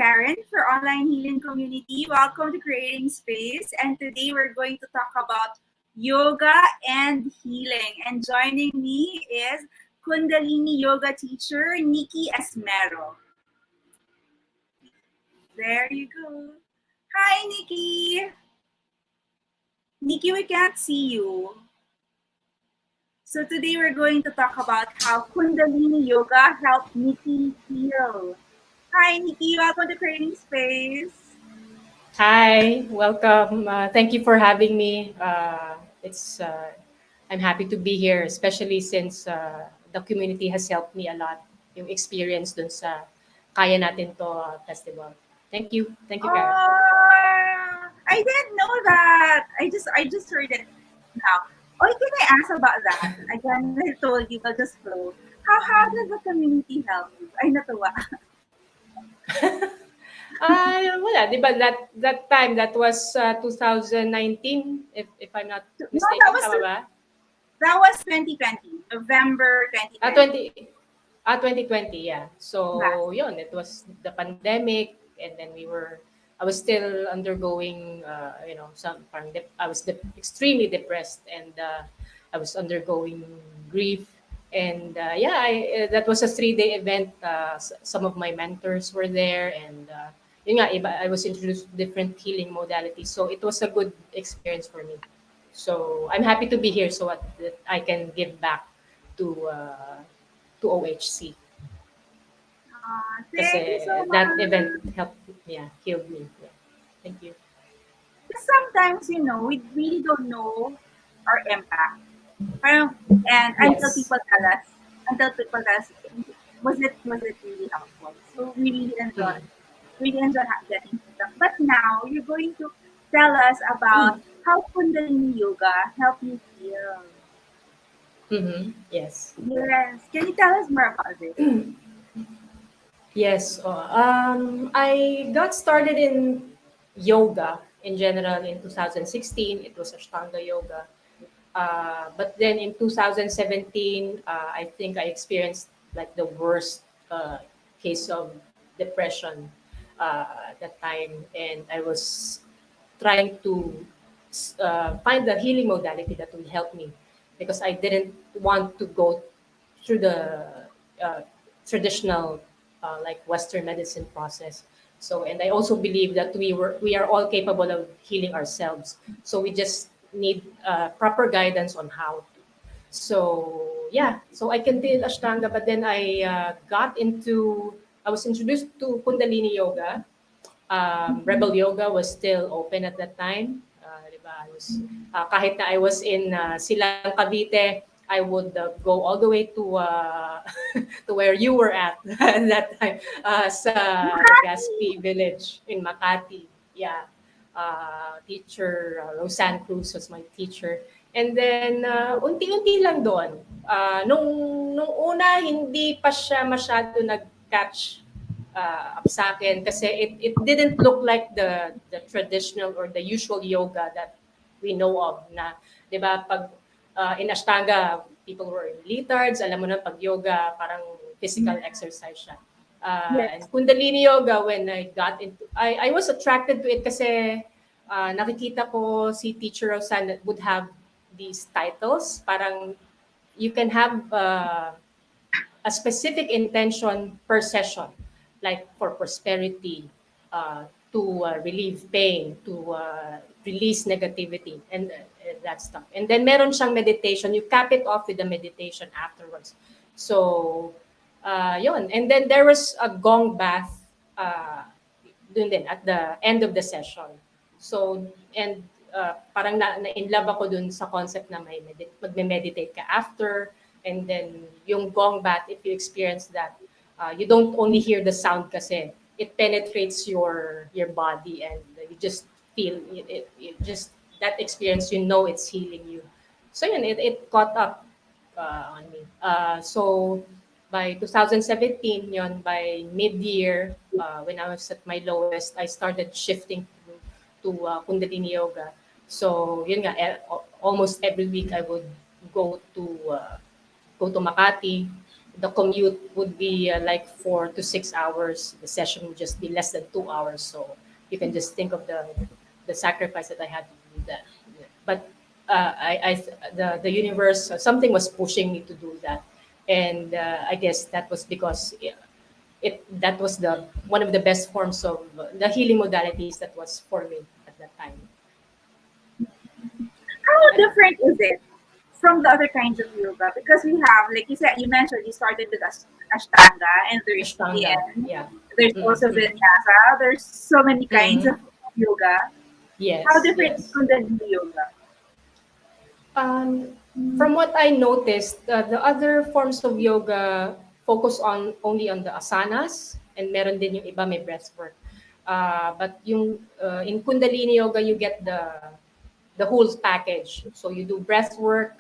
Karen for Online Healing Community. Welcome to Creating Space. And today we're going to talk about yoga and healing. And joining me is Kundalini yoga teacher Nikie Esmero. There you go. Hi, Nikie. Nikie, we can't see you. So today we're going to talk about how Kundalini yoga helped Nikie heal. Hi, Nikie. Welcome to Creating Space. Hi, welcome. Thank you for having me. I'm happy to be here, especially since the community has helped me a lot. Yung experience dun sa Kaya Natin To festival. Thank you. Thank you, Karen. Oh, I didn't know that. I just heard it now. Oh, can I ask about that? Again, I told you, but just flow. How does the community help you? Ay, natuwa. Wala, di ba? That time, that was 2019, if I'm not No, mistaken. Tama ba? that was 2020, November 2020. 2020, yeah. Last. So, yun, it was the pandemic, and then I was still undergoing, I was extremely depressed, and I was undergoing grief. And that was a 3-day event. Some of my mentors were there, and yun nga, I was introduced to different healing modalities. So, it was a good experience for me. So, I'm happy to be here so that I can give back to OHC. Thank you Kasi so that much. event helped, healed me. Yeah. Thank you. Because sometimes, we really don't know our impact. Parang, and Yes. until people tell us, was it really helpful? So we Mm. really enjoy getting feedback. But now you're going to tell us about how Kundalini yoga helped you heal. Mm-hmm. Yes. Yes, can you tell us more about this? Yes. I got started in yoga in general in 2016. It was Ashtanga yoga. But then in 2017, I think I experienced like the worst case of depression at that time, and I was trying to find the healing modality that will help me because I didn't want to go through the uh, traditional like Western medicine process. So, and I also believe that we are all capable of healing ourselves. So we just need proper guidance on how to. So yeah, so I continued Ashtanga, but then I was introduced to Kundalini yoga. Rebel Yoga was still open at that time. Diba? Kahit na I was in Silang Cavite, I would go all the way to to where you were at that time sa Legazpi Village in Makati. Yeah. Teacher Roseanne Cruz was my teacher. And then unti-unti lang doon. Nung una hindi pa siya masyado nag-catch up sa akin kasi it didn't look like the traditional or the usual yoga that we know of na 'di ba pag in Ashtanga people were in leotards, alam mo na pag yoga parang physical exercise siya. And Yes. Kundalini yoga, when I was attracted to it kasi nakikita ko si Teacher Rosan that would have these titles parang you can have a specific intention per session, like for prosperity, to relieve pain, to release negativity, and that stuff. And then meron siyang meditation. You cap it off with the meditation afterwards. So, yun. And then there was a gong bath dun din at the end of the session. So, and parang na-in love ako dun sa concept na magme-meditate ka after. And then yung gong bath, if you experience that, you don't only hear the sound kasi it penetrates your body and you just feel it just that experience, you know it's healing you. So yun, it caught up on me. So by 2017, yun, by mid-year, when I was at my lowest, I started shifting to Kundalini Yoga. So yun nga, almost every week I would go to Makati the commute would be like 4 to 6 hours. The session would just be less than 2 hours. So you can just think of the sacrifice that I had to do that. But the universe, something was pushing me to do that, and I guess that was because that was the one of the best forms of the healing modalities that was for me at that time. How And, different is it from the other kinds of yoga? Because we have, like you said, you mentioned you started with Ashtanga, and there's Ashtanga, TN, yeah. there's also Mm-hmm. Vinyasa. There's so many kinds Mm-hmm. of yoga. How Yes, different is yes. Kundalini yoga? Um, from what I noticed, the other forms of yoga focus on only on the asanas, and meron din yung iba may breathwork. But yung in Kundalini yoga, you get the whole package. So you do breath work,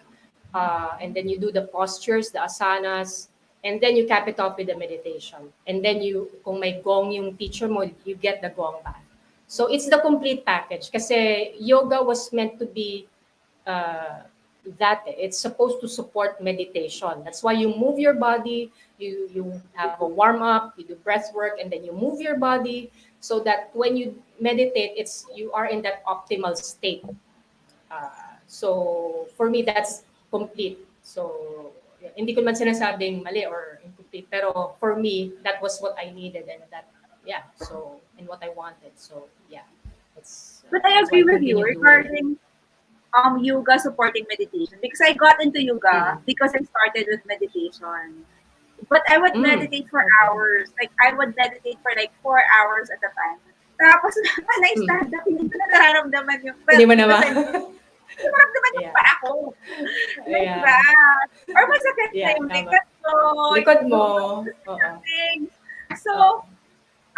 and then you do the postures, the asanas, and then you cap it off with the meditation. And then kung may gong yung teacher mo, you get the gong back. So it's the complete package. Kasi yoga was meant to be uh, that it's supposed to support meditation. That's why you move your body, you have a warm up, you do breath work, and then you move your body so that when you meditate, it's you are in that optimal state. So for me, that's complete. So hindi ko man sinasabing mali or incomplete, pero for me, that was what I needed and that, yeah, so, and what I wanted. So yeah, But I that's why agree I with you continue doing it. regarding yoga supporting meditation, because I got into yoga Mm. because I started with meditation. But I would Mm. meditate for Okay. hours. Like, I would meditate for like 4 hours at a time. Tapos, when I Mm. stand up, hindi ko na nararamdaman yung, Hindi well, mo the naman. same, nararamdaman yung Yeah. pa ako. Like Yeah. that. Or masakit na Yeah, yung tama. likod ko, Likod mo. yung Oo. things. Oo. So,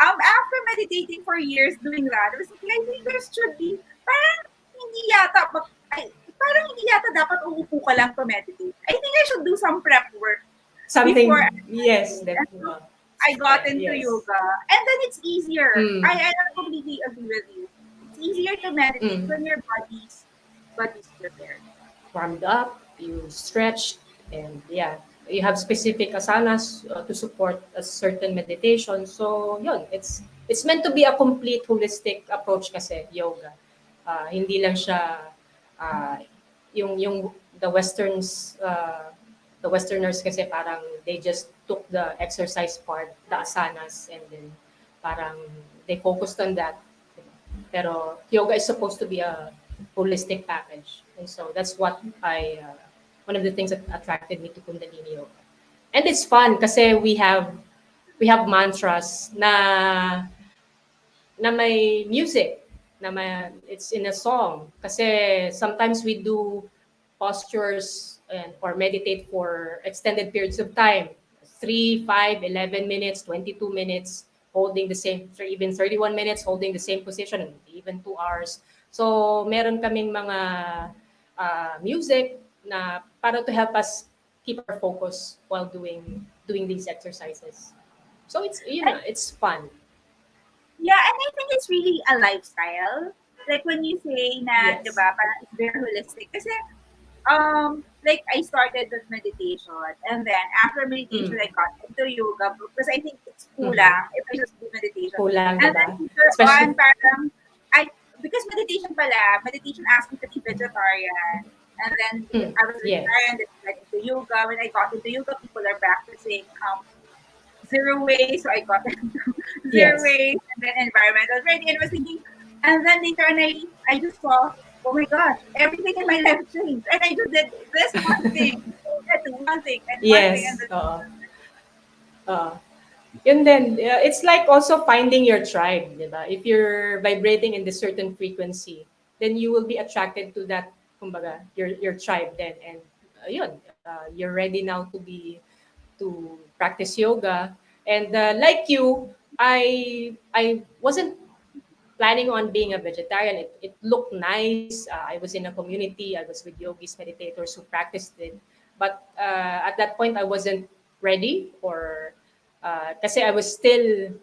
after meditating for years doing that, I was like, I think there should be, parang hindi yata, parang hindi yata dapat uupo ka lang to meditate. I think I should do some prep work before I Something, yes, meditate. that, And so I got into yes. yoga. And then it's easier. Mm. I completely agree with you. It's easier to meditate Mm. when your body's prepared. Warmed up, you stretch, and yeah, you have specific asanas to support a certain meditation. So, yun, it's meant to be a complete holistic approach kasi yoga. Hindi lang siya uh, yung the westerners kasi parang they just took the exercise part, the asanas, and then parang they focused on that. Pero yoga is supposed to be a holistic package. And so that's what one of the things that attracted me to Kundalini yoga. And it's fun kasi we have mantras na may music, it's in a song. Kasi sometimes we do postures or meditate for extended periods of time, 3, 5, 11 minutes, 22 minutes, holding the same, for even 31 minutes, holding the same position, and even 2 hours. So meron kaming mga music na para to help us keep our focus while doing these exercises. So And it's fun. yeah, and I think it's really a lifestyle. Like when you say na, di Yes. ba, parang it's very holistic. Kasi like I started with meditation, and then after meditation Mm. I got into yoga because I think it's Mhm. kulang if I just do meditation. Kulang, And 'di then ba? later on, Especially parang because meditation asked me to be vegetarian. And then I was yes. vegetarian, then I got into yoga. When I got into yoga, people are practicing zero waste, so I got into zero Yes. waste, and then environmental friendly. And I was thinking, and then later on, I just saw, oh my gosh, everything in my life changed, and I just did this one thing, and one thing, and one thing, and Yes. then Oo. Oo. Yun din, it's like also finding your tribe, di ba? If you're vibrating in this certain frequency, then you will be attracted to that, kumbaga, your tribe then. And yun, you're ready now to practice yoga. And like you, I wasn't planning on being a vegetarian. It looked nice. I was in a community. I was with yogis, meditators who practiced it. But at that point, I wasn't ready, or kasi I was still,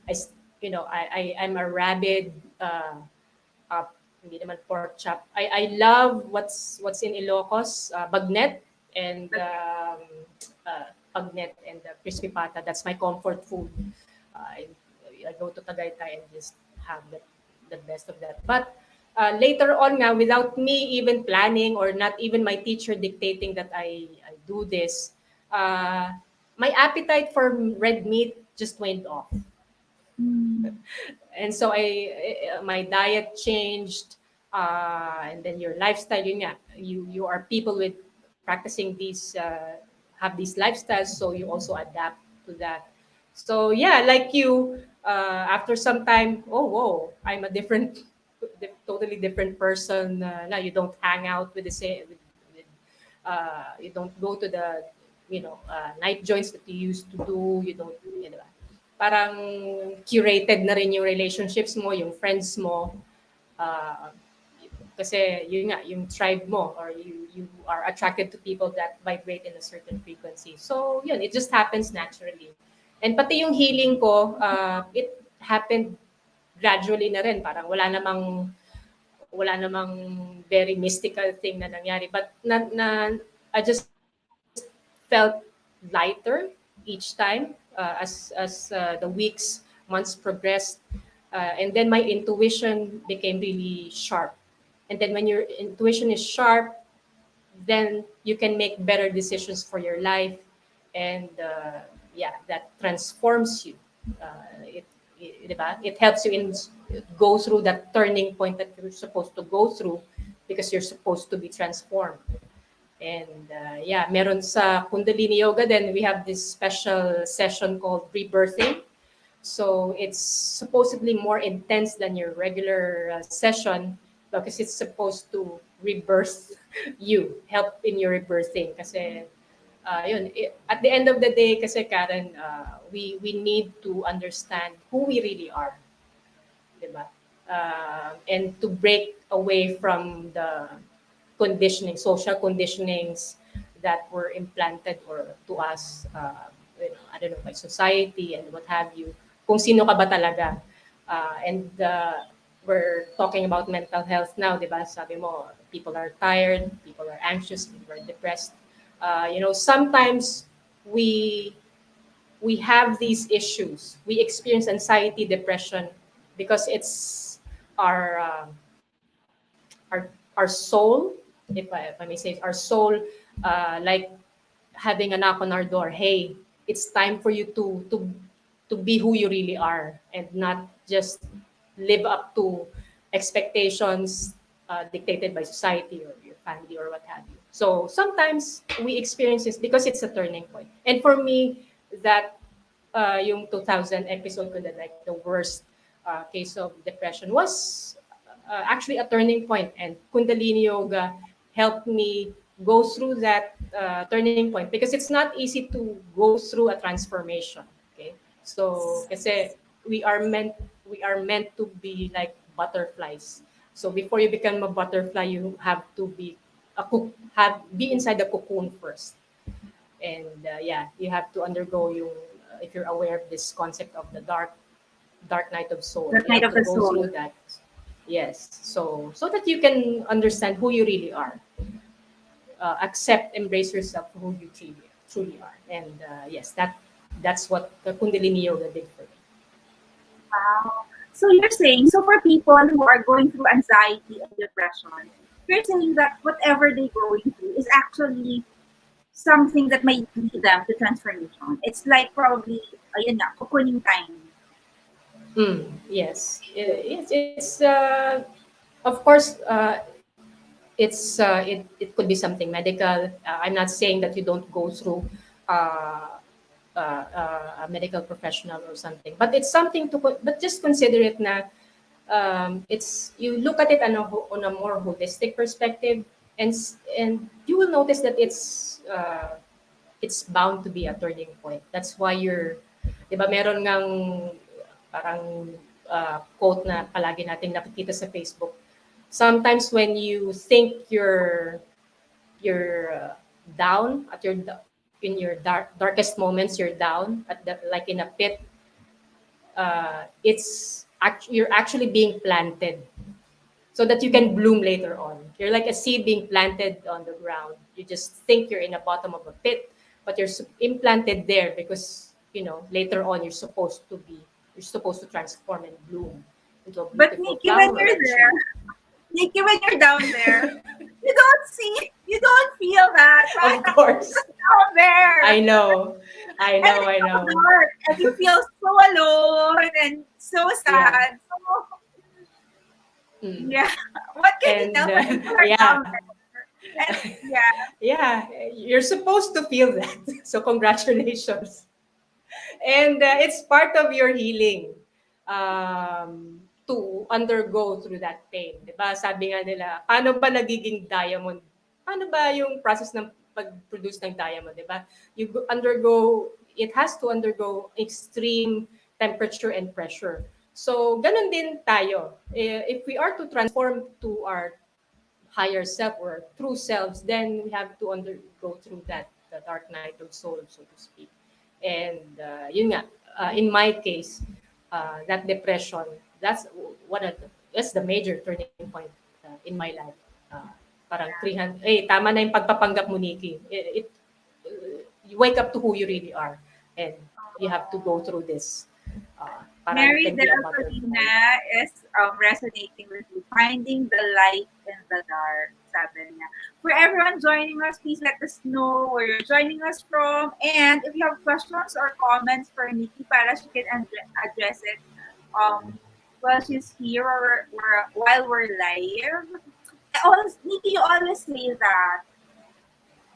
I'm a rabid, uh, hindi naman pork chop. I love what's in Ilocos, bagnet and but uh, bagnet and the crispy pata. That's my comfort food. I go to Tagaytay and just have the best of that. But later on nga, without me even planning or not even my teacher dictating that I do this, uh, my appetite for red meat just went off. Mm. And so my diet changed, and then your lifestyle, yun nga, you are people with practicing these have these lifestyles, so you also adapt to that. So yeah, like you, after some time, oh whoa, I'm a different totally different person. Now you don't hang out with the same with, you don't go to the night joints that you used to do. You don't, parang curated na rin yung relationships mo, yung friends mo. Uh, Kasi yun nga, yung tribe mo, or you are attracted to people that vibrate in a certain frequency. So yun, it just happens naturally. And pati yung healing ko, it happened gradually na rin. Parang wala namang very mystical thing na nangyari. But I just felt lighter each time, as the weeks, months progressed, and then my intuition became really sharp. And then when your intuition is sharp, then you can make better decisions for your life, and yeah, that transforms you. It helps you in go through that turning point that you're supposed to go through, because you're supposed to be transformed. And yeah, meron sa Kundalini Yoga, then we have this special session called rebirthing. So it's supposedly more intense than your regular session, because it's supposed to rebirth you, help in your rebirthing. Kasi at the end of the day, kasi Karen, we need to understand who we really are, diba? And to break away from the social conditionings that were implanted or to us, I don't know, by society and what have you. Kung sino ka ba talaga. And we're talking about mental health now, di ba? Sabi mo, people are tired, people are anxious, people are depressed. Sometimes we we have these issues. We experience anxiety, depression, because it's our our soul, if I may say, our soul, like having a knock on our door. Hey, it's time for you to be who you really are, and not just live up to expectations dictated by society or your family or what have you. So sometimes we experience this because it's a turning point. And for me, that yung 2000 episode ko, that like the worst case of depression, was actually a turning point, and Kundalini Yoga helped me go through that turning point, because it's not easy to go through a transformation. Okay, so kasi we are meant to be like butterflies. So before you become a butterfly, you have to be inside the cocoon first. And yeah, you have to undergo yung if you're aware of this concept of the dark night of soul, That you night have of to the go soul. through that. Yes, so that you can understand who you really are, accept, embrace yourself for who you truly are. And yes, that's what the Kundalini Yoga did for me. Wow. So you're saying, so for people who are going through anxiety and depression, you're saying that whatever they're going through is actually something that might lead them to transformation. It's like probably, ayun na, cocooning time. Yes, it's of course, it could be something medical. I'm not saying that you don't go through a medical professional or something, but it's something but just consider it na, it's, you look at it on a more holistic perspective, and you will notice that it's bound to be a turning point. That's why di ba, meron ngang parang quote na palagi nating nakikita sa Facebook. Sometimes when you think you're down in your darkest moments, you're down like in a pit. You're actually being planted so that you can bloom later on. You're like a seed being planted on the ground. You just think you're in the bottom of a pit, but you're implanted there because later on you're supposed to transform and bloom into a But beautiful Nikki, when flower or you're a there, tree. Nikki, when you're down there, you don't feel that. Of Parang course, down I there. know, I And know, it's I so know. dark. And you feel so alone and so Yeah. sad. So, Mm. yeah. What can you And tell for people who are yeah, down there? And yeah, yeah, you're supposed to feel that. So congratulations. And it's part of your healing to undergo through that pain. Di ba? Sabi nga nila, paano ba nagiging diamond? Paano ba yung process ng pag-produce ng diamond? Di ba? It has to undergo extreme temperature and pressure. So, ganun din tayo. If we are to transform to our higher self or true selves, then we have to undergo through that, the dark night of soul, so to speak. And yun nga, in my case, that depression, that's the major turning point in my life. Uh, Parang 300, tama na yung pagpapanggap mo, Nikki. You wake up to who you really are. And you have to go through this para you Mary can be a Del mother. Colina is resonating with you. Finding the light in the dark, sabi niya. For everyone joining us, please let us know where you're joining us from. And if you have questions or comments for Nikki, para she can address it while she's here or while we're live. Nikki, you always say that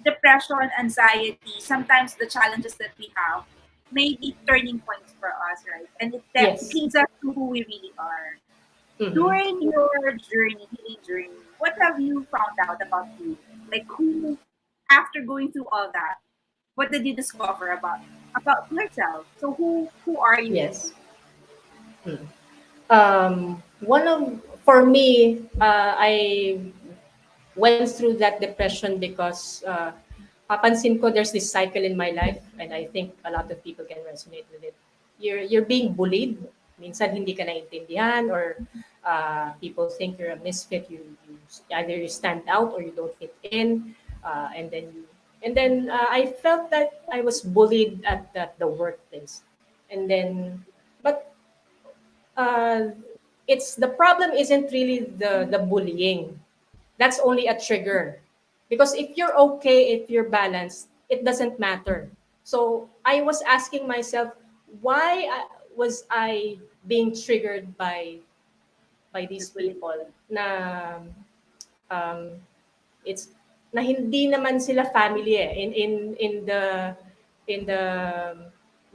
depression, anxiety, sometimes the challenges that we have may be turning points for us, right? And it Yes. leads us to who we really are. Mhm. During your journey, healing journey, what have you found out about you? Like who, after going through all that, what did you discover about yourself? So who are you, Nikki? Yes. Mm. One of For me, I went through that depression because papansin ko there's this cycle in my life, and I think a lot of people can resonate with it. You're being bullied. Minsan hindi ka naintindihan, or people think you're a misfit. You either you stand out or you don't fit in, and then I felt that I was bullied at the workplace, and then but uh, it's the problem isn't really the bullying. That's only a trigger, because if you're okay, if you're balanced, it doesn't matter. So I was asking myself, why was I being triggered by these people na um, it's na hindi naman sila family eh. In the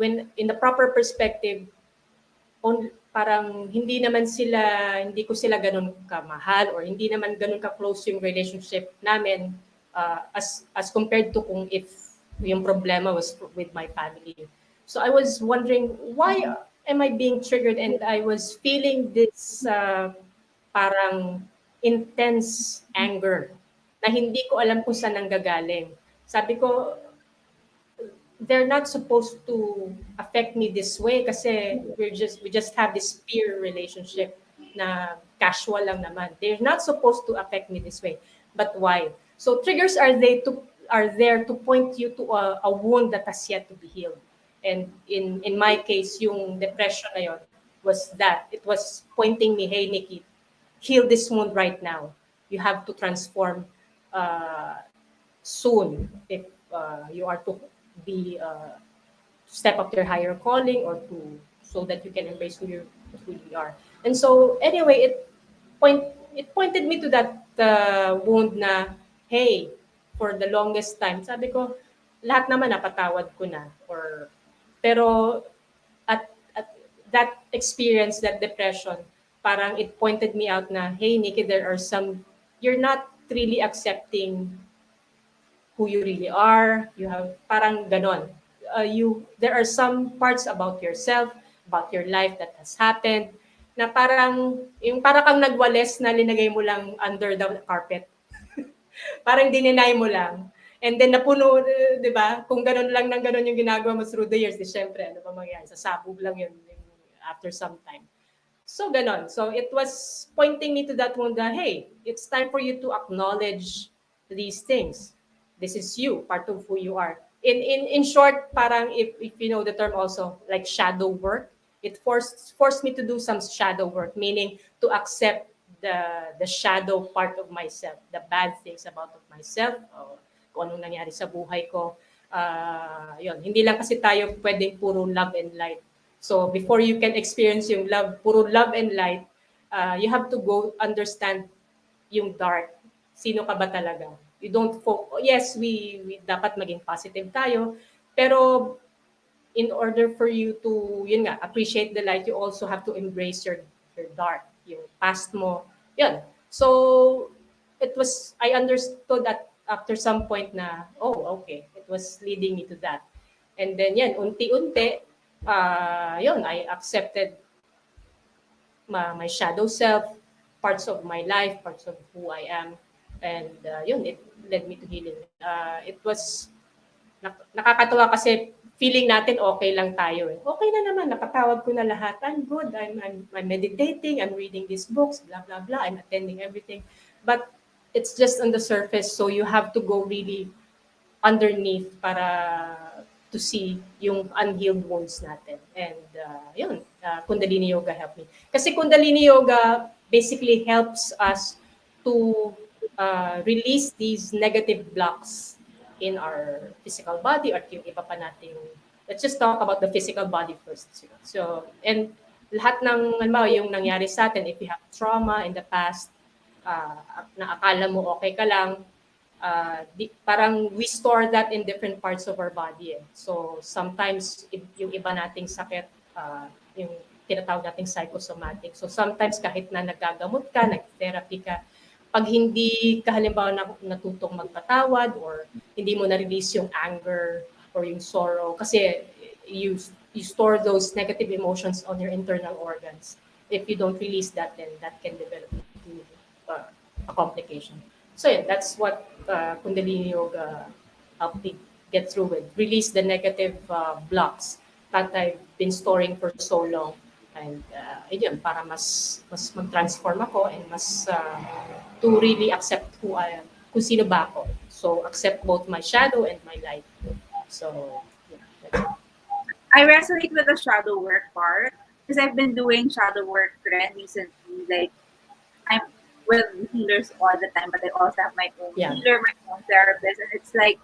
when in the proper perspective, parang hindi ko sila ganun kamahal, or hindi naman ganun ka-close yung relationship namin, as compared to kung if yung problema was with my family. So I was wondering, why am I being triggered, and I was feeling this parang intense anger na hindi ko alam kung saan nanggagaling. Sabi ko, they're not supposed to affect me this way kasi we just have this peer relationship na casual lang naman. They're not supposed to affect me this way. But why? So triggers are there to point you to a wound that has yet to be healed. And in my case, yung depression na yon was that. It was pointing me, hey Nikki, heal this wound right now. You have to transform uh, soon if you are to be step up to your higher calling, or to so that you can embrace who you are. And so anyway, point it pointed me to that wound na, hey, for the longest time sabi ko, lahat naman napatawad ko na, or pero at that experience, that depression, parang it pointed me out na, hey Nikki, there are some, you're not really accepting who you really are. You have parang ganon. There are some parts about yourself, about your life that has happened, na parang yung parang kang nagwales na linagay mo lang under the carpet. Parang dininay mo lang. And then napuno, 'di ba? Kung ganon lang ng ganon yung ginagawa mo through the years, di syempre ano ba mangyayari? Sasabog lang yun after some time. So ganon. So it was pointing me to that one that, hey, it's time for you to acknowledge these things. This is you, part of who you are. in short, parang if you know the term also, like shadow work, it forced me to do some shadow work, meaning to accept the shadow part of myself, the bad things about of myself, o kung anong nangyari sa buhay ko. Yun, hindi lang kasi tayo pwedeng puro love and light. So before you can experience yung love, puro love and light, you have to go understand yung dark. Sino ka ba talaga? You don't yes, we dapat maging positive tayo, pero in order for you to, yun nga, appreciate the light, you also have to embrace your dark, yung past mo. Yun. So, I understood that after some point na, oh, okay, it was leading me to that. And then, yan, unti-unti, yun, I accepted my shadow self, parts of my life, parts of who I am. And yun, it led me to healing. It was nakakatawa kasi feeling natin okay lang tayo. Eh. Okay na naman, napatawad ko na lahat. I'm good, I'm meditating, I'm reading these books, blah, blah, blah. I'm attending everything. But it's just on the surface, so you have to go really underneath para to see yung unhealed wounds natin. And yun, Kundalini Yoga helped me. Kasi Kundalini Yoga basically helps us to release these negative blocks in our physical body or yung iba pa nating, let's just talk about the physical body first. So, and lahat ng, halimbawa, yung nangyari sa atin, if you have trauma in the past, na akala mo okay ka lang, parang we store that in different parts of our body. Eh. So sometimes yung iba nating sakit, yung tinatawag nating psychosomatic. So sometimes kahit na nagagamot ka, nag-therapy ka, pag hindi ka halimbawa natutong magpatawad or hindi mo na-release yung anger or yung sorrow kasi you store those negative emotions on your internal organs. If you don't release that, then that can develop into a complication. So yeah, that's what Kundalini Yoga helped me get through with. Release the negative blocks that I've been storing for so long. And yun, para mas mag-transform ako and mas to really accept who I am, kung sino ba ako. So accept both my shadow and my light. So yeah, that's it. I resonate with the shadow work part because I've been doing shadow work trend recently. Like I'm with healers all the time, but I also have my own Yeah. healer, my own therapist, and it's like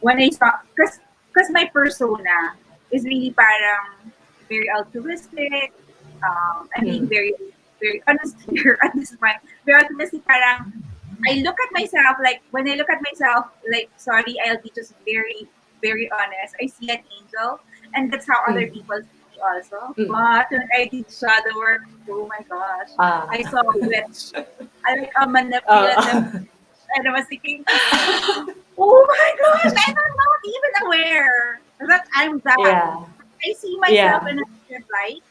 when I start, because my persona is really parang very altruistic. I'm being very honest here at this point. Very altruistic, parang I look at myself like when I look at myself, like sorry, I'll be just very honest. I see an angel, and that's how other people see me also. But when I did shadow work, oh my gosh, I saw a witch. I like a manipulative, and I was thinking, oh my gosh, I'm not even aware that I'm that. Yeah. I see myself in a different light.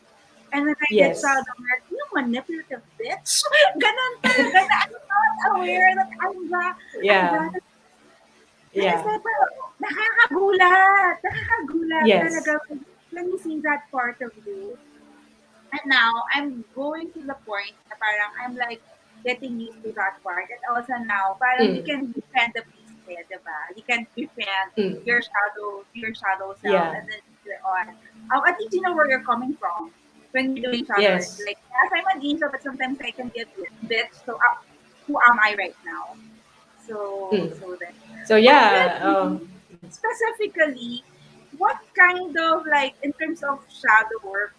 And when I did Yes. shadow work, you manipulative bitch. Ganon talaga na I'm not aware that I'm that. Yeah. And it's Yeah. like, well, nakakagulat. Nakakagulat Yes. talaga when you see that part of you. And now, I'm going to the point na parang I'm like getting used to that part. And also now, parang you can befriend the beast eh, diba? You can befriend your shadow self, Yeah. and then you're on. At least you know where you're coming from when you're doing shadow work. Yes. Like, yes, I'm an angel, but sometimes I can get bitch. So, who am I right now? So then. So But yeah. then, specifically, what kind of like in terms of shadow work,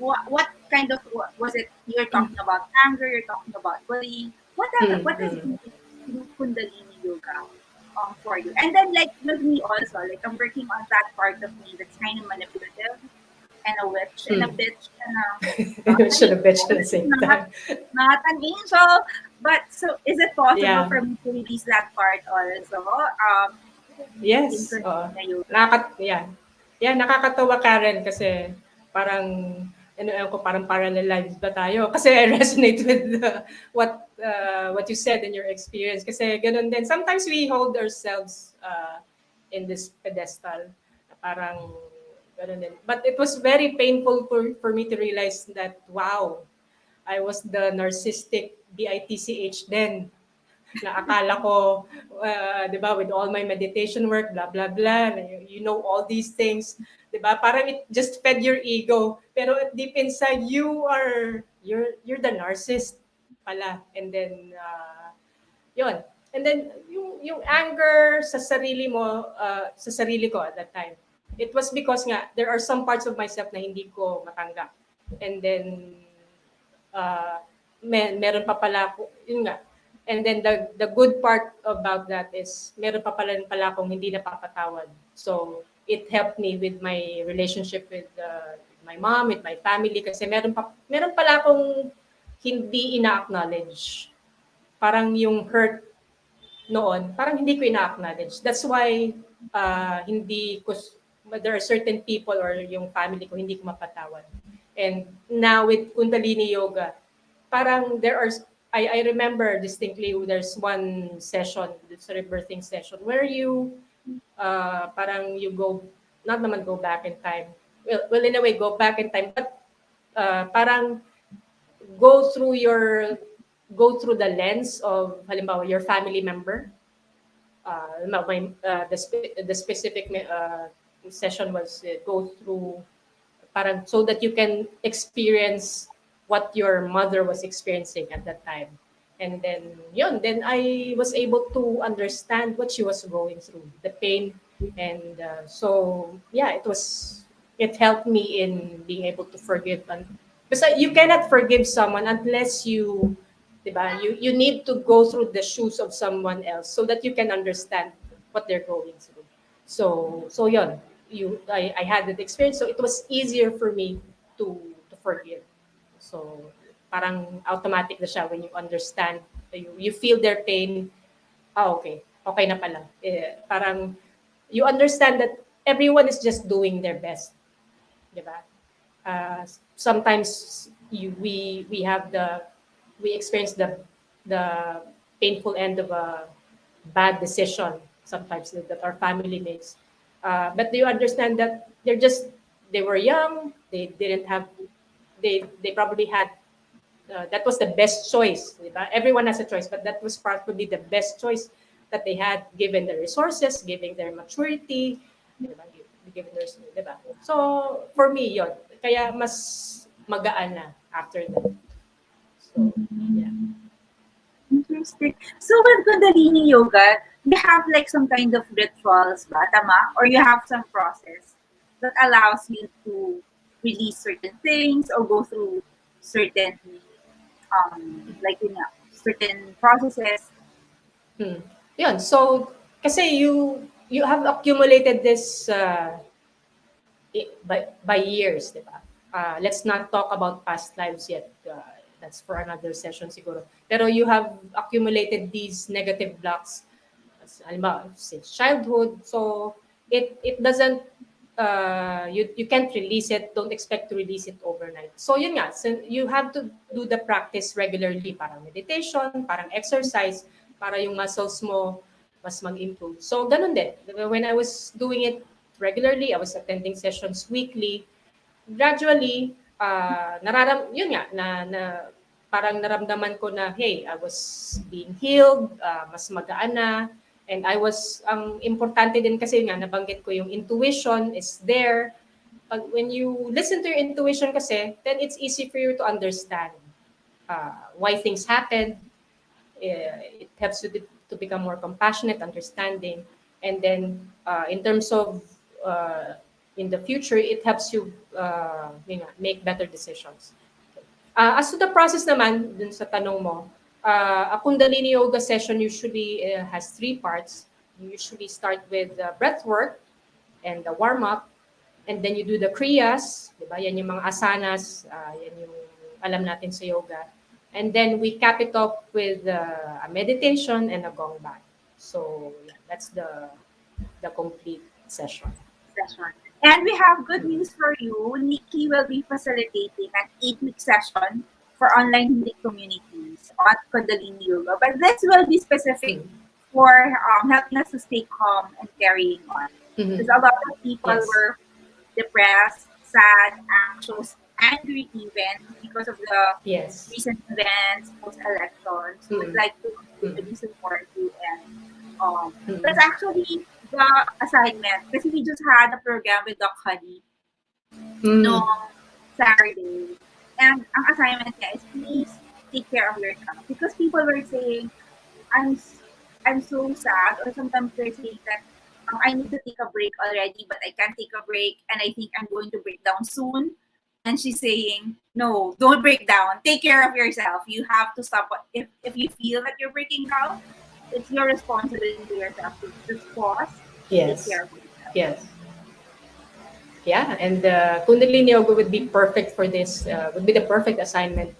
what kind of was it? You're talking about anger, you're talking about bullying. What has been through Kundalini Yoga for you? And then like with me also, like I'm working on that part of me that's kind of manipulative and a witch and a bitch and not We an should have bitched at the angel, same time. not an angel. But so is it possible Yeah. for me to release that part also? In Yes. Kundalini Yoga. Yeah. Yeah, nakakatawa, Karen, kasi parang ko parang parallel lives ba tayo? Kasi I resonate with what you said in your experience. Kasi ganun din. Sometimes we hold ourselves in this pedestal. Parang ganun din. But it was very painful for me to realize that, wow, I was the narcissistic BITCH then. Na akala ko, di ba, with all my meditation work, blah, blah, blah, na you know all these things, di ba? Parang it just fed your ego. Pero deep inside, you're the narcissist pala. And then, yun. And then, yung anger sa sarili mo, sa sarili ko at that time, it was because nga, there are some parts of myself na hindi ko matanggap. And then, meron pa pala ako, yun nga. And then the good part about that is meron pa pala akong hindi napapatawad. So it helped me with my relationship with my mom, with my family kasi meron pala akong hindi ina-acknowledge. Parang yung hurt noon, parang hindi ko ina-acknowledge. That's why hindi ko there are certain people or yung family ko hindi ko mapatawad. And now with Kundalini Yoga, parang I remember distinctly there's one session, it's a rebirthing session, where you parang you go, not naman go back in time. Well, in a way, go back in time, but parang go through the lens of, halimbawa, your family member. The specific session was go through parang so that you can experience what your mother was experiencing at that time. And then I was able to understand what she was going through, the pain. And so, yeah, it helped me in being able to forgive. And because you cannot forgive someone unless diba, you need to go through the shoes of someone else so that you can understand what they're going through. So yun, I had that experience, so it was easier for me to forgive. So parang automatic na siya when you understand, you feel their pain. Okay na pala. Parang you understand that everyone is just doing their best, di ba? Sometimes we experience the painful end of a bad decision sometimes that our family makes. But do you understand that they were young, they probably had, that was the best choice. Diba? Everyone has a choice, but that was probably the best choice that they had given their resources, given their maturity, diba? Given their, diba? So, for me, yon. Kaya mas magaan na after that. So, yeah. Interesting. So with Kundalini Yoga, you have like some kind of rituals, ba, tama? Or you have some process that allows you to release certain things or go through certain, like yun nga, certain processes. Yun. So, kasi you have accumulated this by years, di ba? Let's not talk about past lives yet. That's for another session siguro. Pero you have accumulated these negative blocks, halimbawa, since childhood. So, it doesn't, you can't release it. Don't expect to release it overnight. So, yun nga. So you have to do the practice regularly. Parang meditation, parang exercise, para yung muscles mo mas mag-improve. So, ganun din. When I was doing it regularly, I was attending sessions weekly. Gradually, yun nga, na parang naramdaman ko na, hey, I was being healed, mas magaan na, and ang importante din kasi nga, nabanggit ko yung intuition is there. When you listen to your intuition kasi, then it's easy for you to understand why things happen. It helps you to become more compassionate, understanding, and then in terms of in the future, it helps you, make better decisions. As to the process naman, dun sa tanong mo, a Kundalini Yoga session usually has 3 parts. You usually start with breath work and the warm-up, and then you do the kriyas, di ba? Yan yung mga asanas, yan yung alam natin sa yoga. And then we cap it off with a meditation and a gong bath. So yeah, that's the complete session. And we have good news for you. Nikie will be facilitating an 8-week session for online healing communities on Kundalini Yoga. But this will be specific for helping us to stay calm and carrying on. Because a lot of people were depressed, sad, anxious, angry even, because of the Yes. recent events, post-election. So we'd Mm. like to Mm. really support you, and that's Mm. actually the assignment. Because we just had a program with Doc Honey no Mm. Saturday. And ang assignment niya is please take care of yourself. Because people were saying, I'm I'm so sad, or sometimes they're saying that I need to take a break already, but I can't take a break, and I think I'm going to break down soon. And she's saying, no, don't break down. Take care of yourself. You have to stop. If you feel that you're breaking down, it's your responsibility to yourself to just pause, take Yes. care of yourself. Yes. Yeah, and Kundalini Yoga would be perfect for this. Would be the perfect assignment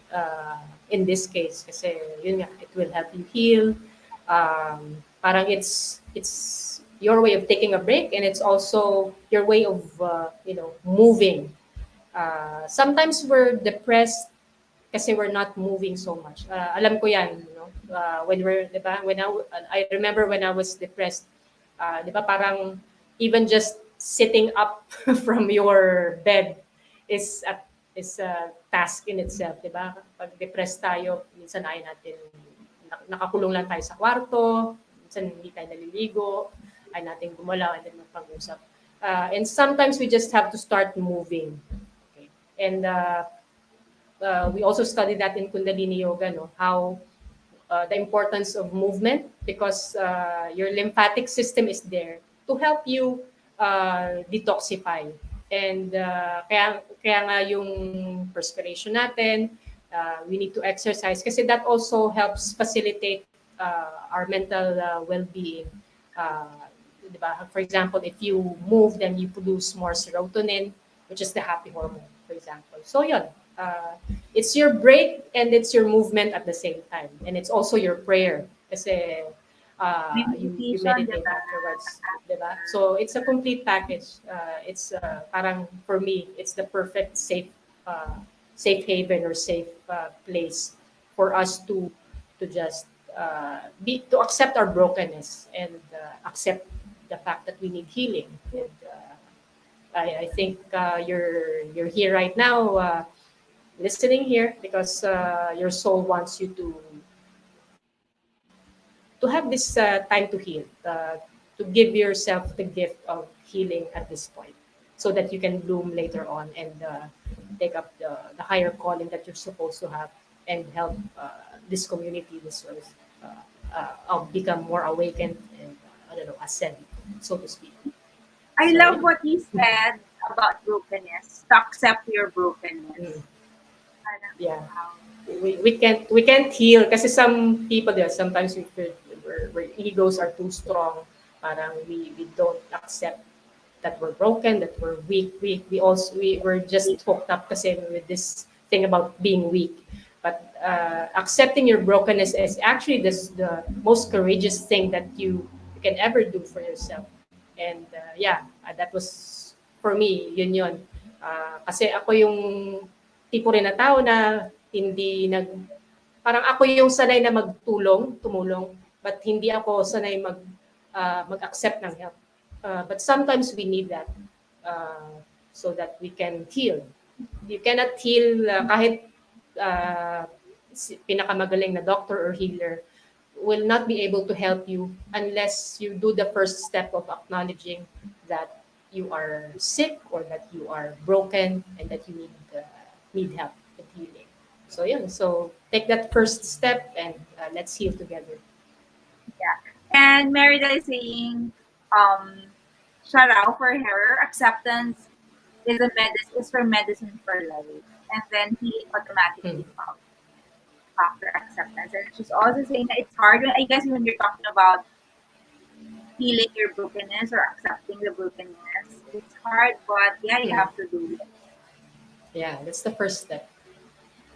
in this case, kasi yun nga, it will help you heal. Parang it's your way of taking a break, and it's also your way of moving. Sometimes we're depressed kasi we're not moving so much. Alam ko yan, when we're, di ba, I remember when I was depressed, di ba, parang even just sitting up from your bed is a task in itself, di ba? Pag depressed tayo, minsan ayaw natin, nakakulong lang tayo sa kwarto, minsan hindi tayo naliligo, ayaw natin gumalaw and then magpag-usap. And sometimes we just have to start moving. Okay? And we also study that in Kundalini Yoga, no? How the importance of movement, because your lymphatic system is there to help you detoxify. And kaya nga yung perspiration natin, we need to exercise kasi that also helps facilitate our mental well-being. Uh, diba? For example, if you move, then you produce more serotonin, which is the happy hormone, for example. So yun, uh, it's your break and it's your movement at the same time. And it's also your prayer kasi May you meditation, di meditate ba? afterwards. Diba? So it's a complete package. It's parang for me, it's the perfect safe haven or safe place for us to just to accept our brokenness and accept the fact that we need healing. And I think you're here right now, listening here because your soul wants you to have this time to heal, to give yourself the gift of healing at this point, so that you can bloom later on and take up the higher calling that you're supposed to have and help this community, this earth, become more awakened and I don't know, ascend, so to speak. I So love yeah. what you said about brokenness. To accept your brokenness. Mm. Parang, Yeah. wow. We can't heal kasi some people there sometimes we feel where egos are too strong, parang we don't accept that we're broken, that we're weak. We're just hooked up kasi with this thing about being weak. But accepting your brokenness is actually the most courageous thing that you can ever do for yourself. And yeah, that was for me, yun. Kasi ako yung tipo rin na tao na hindi parang ako yung sanay na tumulong, but hindi ako sanay mag-accept ng help. But sometimes we need that uh, so that we can heal. You cannot heal kahit pinakamagaling na doctor or healer will not be able to help you unless you do the first step of acknowledging that you are sick or that you are broken and that you need help with healing. So yeah, so take that first step and let's heal together. Yeah. And Merida is saying, shout out for her. Acceptance is for medicine for life. And then healing Hmm. automatically follows after acceptance. And she's also saying that it's hard, I guess, when you're talking about healing your brokenness or accepting the brokenness. It's hard, but yeah, you Hmm. have to do it. Yeah, that's the first step.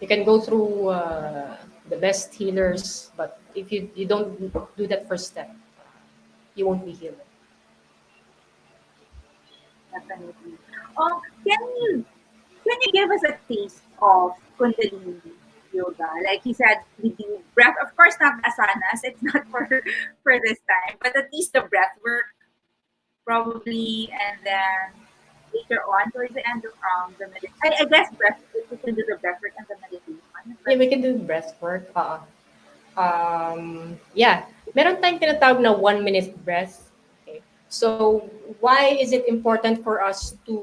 You can go through the best healers, but if you don't do that first step, you won't be healed. Definitely. Can you give us a taste of Kundalini yoga? Like you said, we do breath. Of course, not asanas. It's not for this time, but at least the breath work probably, and then later on towards the end of the meditation. I guess breath, we can do the breath work and the meditation. Yeah, we can do breath work. Yeah, meron tayong tinatawag na 1 minute breath. Okay. So, why is it important for us to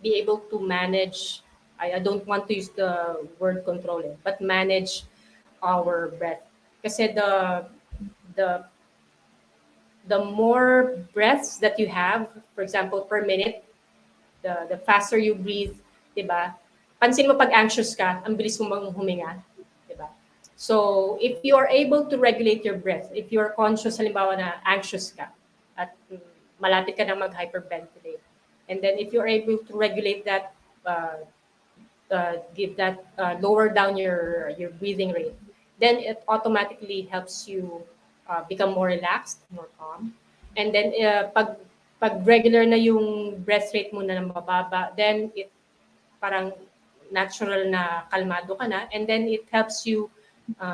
be able to manage? I don't want to use the word control it, but manage our breath. Kasi the the more breaths that you have, for example, per minute, the faster you breathe, 'di ba? Pansin mo pag anxious ka, ang bilis mo mang huminga, 'di ba? So, if you are able to regulate your breath, if you are conscious halimbawa na anxious ka at malapit ka na mag-hyperventilate, and then if you are able to regulate that, give that, lower down your breathing rate, then it automatically helps you become more relaxed, more calm. And then pag regular na yung breath rate mo na mababa, then it parang natural na kalmado ka na, and then it helps you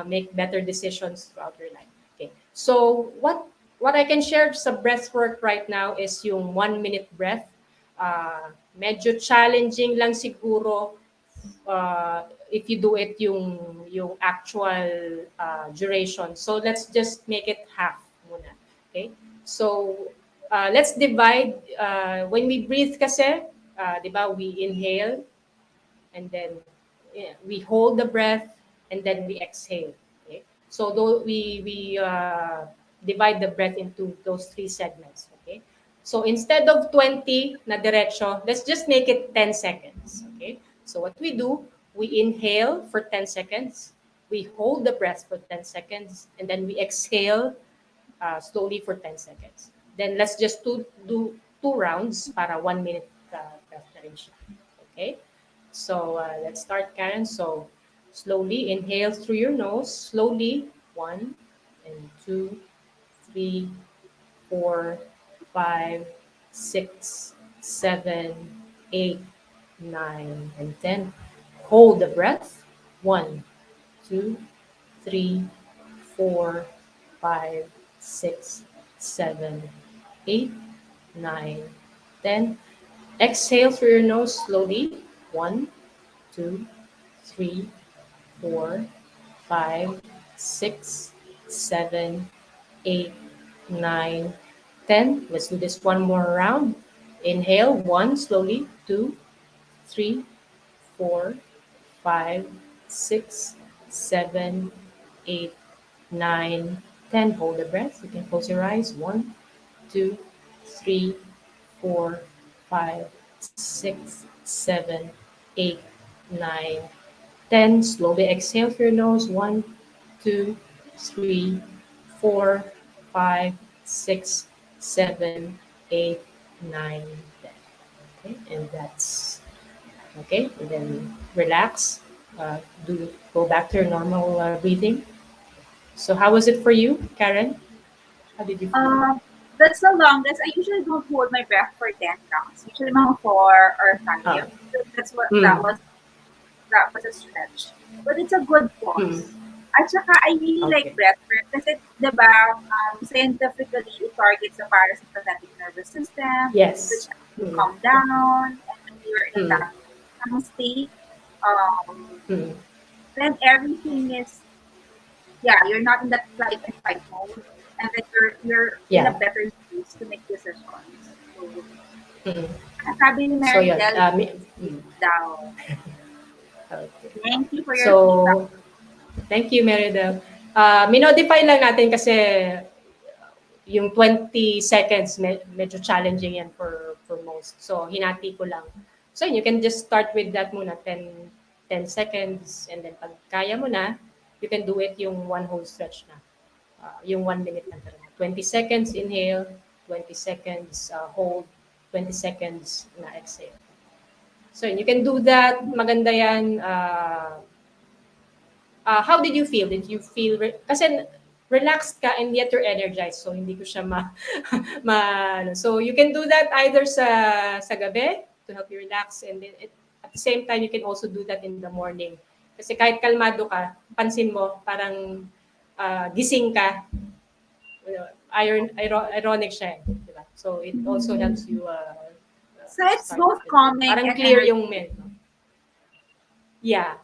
make better decisions throughout your life. Okay. So what I can share sa breath work right now is yung 1 minute breath. Medyo challenging lang siguro if you do it yung actual duration. So let's just make it half muna. Okay? So let's divide when we breathe kasi, 'di ba, we inhale and then we hold the breath and then we exhale. Okay? So though we divide the breath into those three segments. Okay? So instead of 20 na diretso, let's just make it 10 seconds. Okay? So what we do, we inhale for 10 seconds, we hold the breath for 10 seconds, and then we exhale slowly for 10 seconds. Then let's just do two rounds para 1 minute breath na rin siya. Okay? So let's start, Karen. So slowly inhale through your nose. Slowly, 1 and 2, 3, 4, 5, 6, 7, 8, 9, and 10. Hold the breath. 1, 2, 3, 4, 5, 6, 7, 8, 9, 10. Exhale through your nose slowly. 1, 2, 3, 4, 5, 6, 7, 8, 9, 10. Let's do this one more round. Inhale, 1, slowly, 2, 3, 4, 5, 6, 7, 8, 9, 10. Hold the breath. You can close your eyes. 1, 2, 3, 4, 5, 6, 7, 8, 9, 10. Slowly exhale through your nose. 1, 2, 3, 4, 5, 6, 7, 8, 9, 10. Okay, and that's okay. And then relax. Do go back to your normal breathing. So how was it for you, Karen? How did you feel? That's the longest. I usually don't hold my breath for 10 counts. Usually mga 4 or 5. Oh. So that's what Mm. that was a stretch. But it's a good Mm. pause. At saka I really like Okay. breath work kasi, di ba, scientifically, it targets the parasympathetic nervous system, which Yes. helps you Mm. calm down, and when you're in a Mm. calm state, um, Mm. then everything is, yeah, you're not in that flight and fight mode, and then you're in a Yeah. better space to make decisions. So, Mm. ang sabi ni So Mary yun. Del, Mm. daw. Okay. Thank you for your feedback. So, thank you, Meridel. Minodify lang natin kasi yung 20 seconds, medyo challenging yan for most. So, hinati ko lang. So, you can just start with that muna, 10 seconds. And then, pag kaya mo na, you can do it yung one whole stretch na. Yung 1 minute na talaga. 20 seconds inhale, 20 seconds hold, 20 seconds na exhale. So, you can do that. Maganda yan. How did you feel? Did you feel, kasi relaxed ka and yet you're energized. So, hindi ko siya so, you can do that either sa gabi to help you relax, and then at the same time, you can also do that in the morning. Kasi kahit kalmado ka, pansin mo, parang gising ka, ironic siya. Diba? So, it also helps you So it's start both of the day. calming Parang and clear energy. yung Yeah.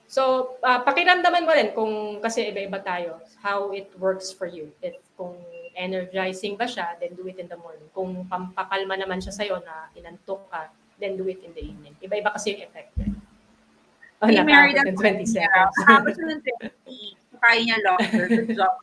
So, pakiramdaman mo rin kung kasi iba-iba tayo, how it works for you. If kung energizing ba siya, then do it in the morning. Kung pampakalma naman siya sa'yo na inantok ka, then do it in the evening. Iba-iba kasi yung effect. Oh, He married nakaabot us ng 20 niya. seconds. Habang siya ng 20. Kaya niya longer. Good job.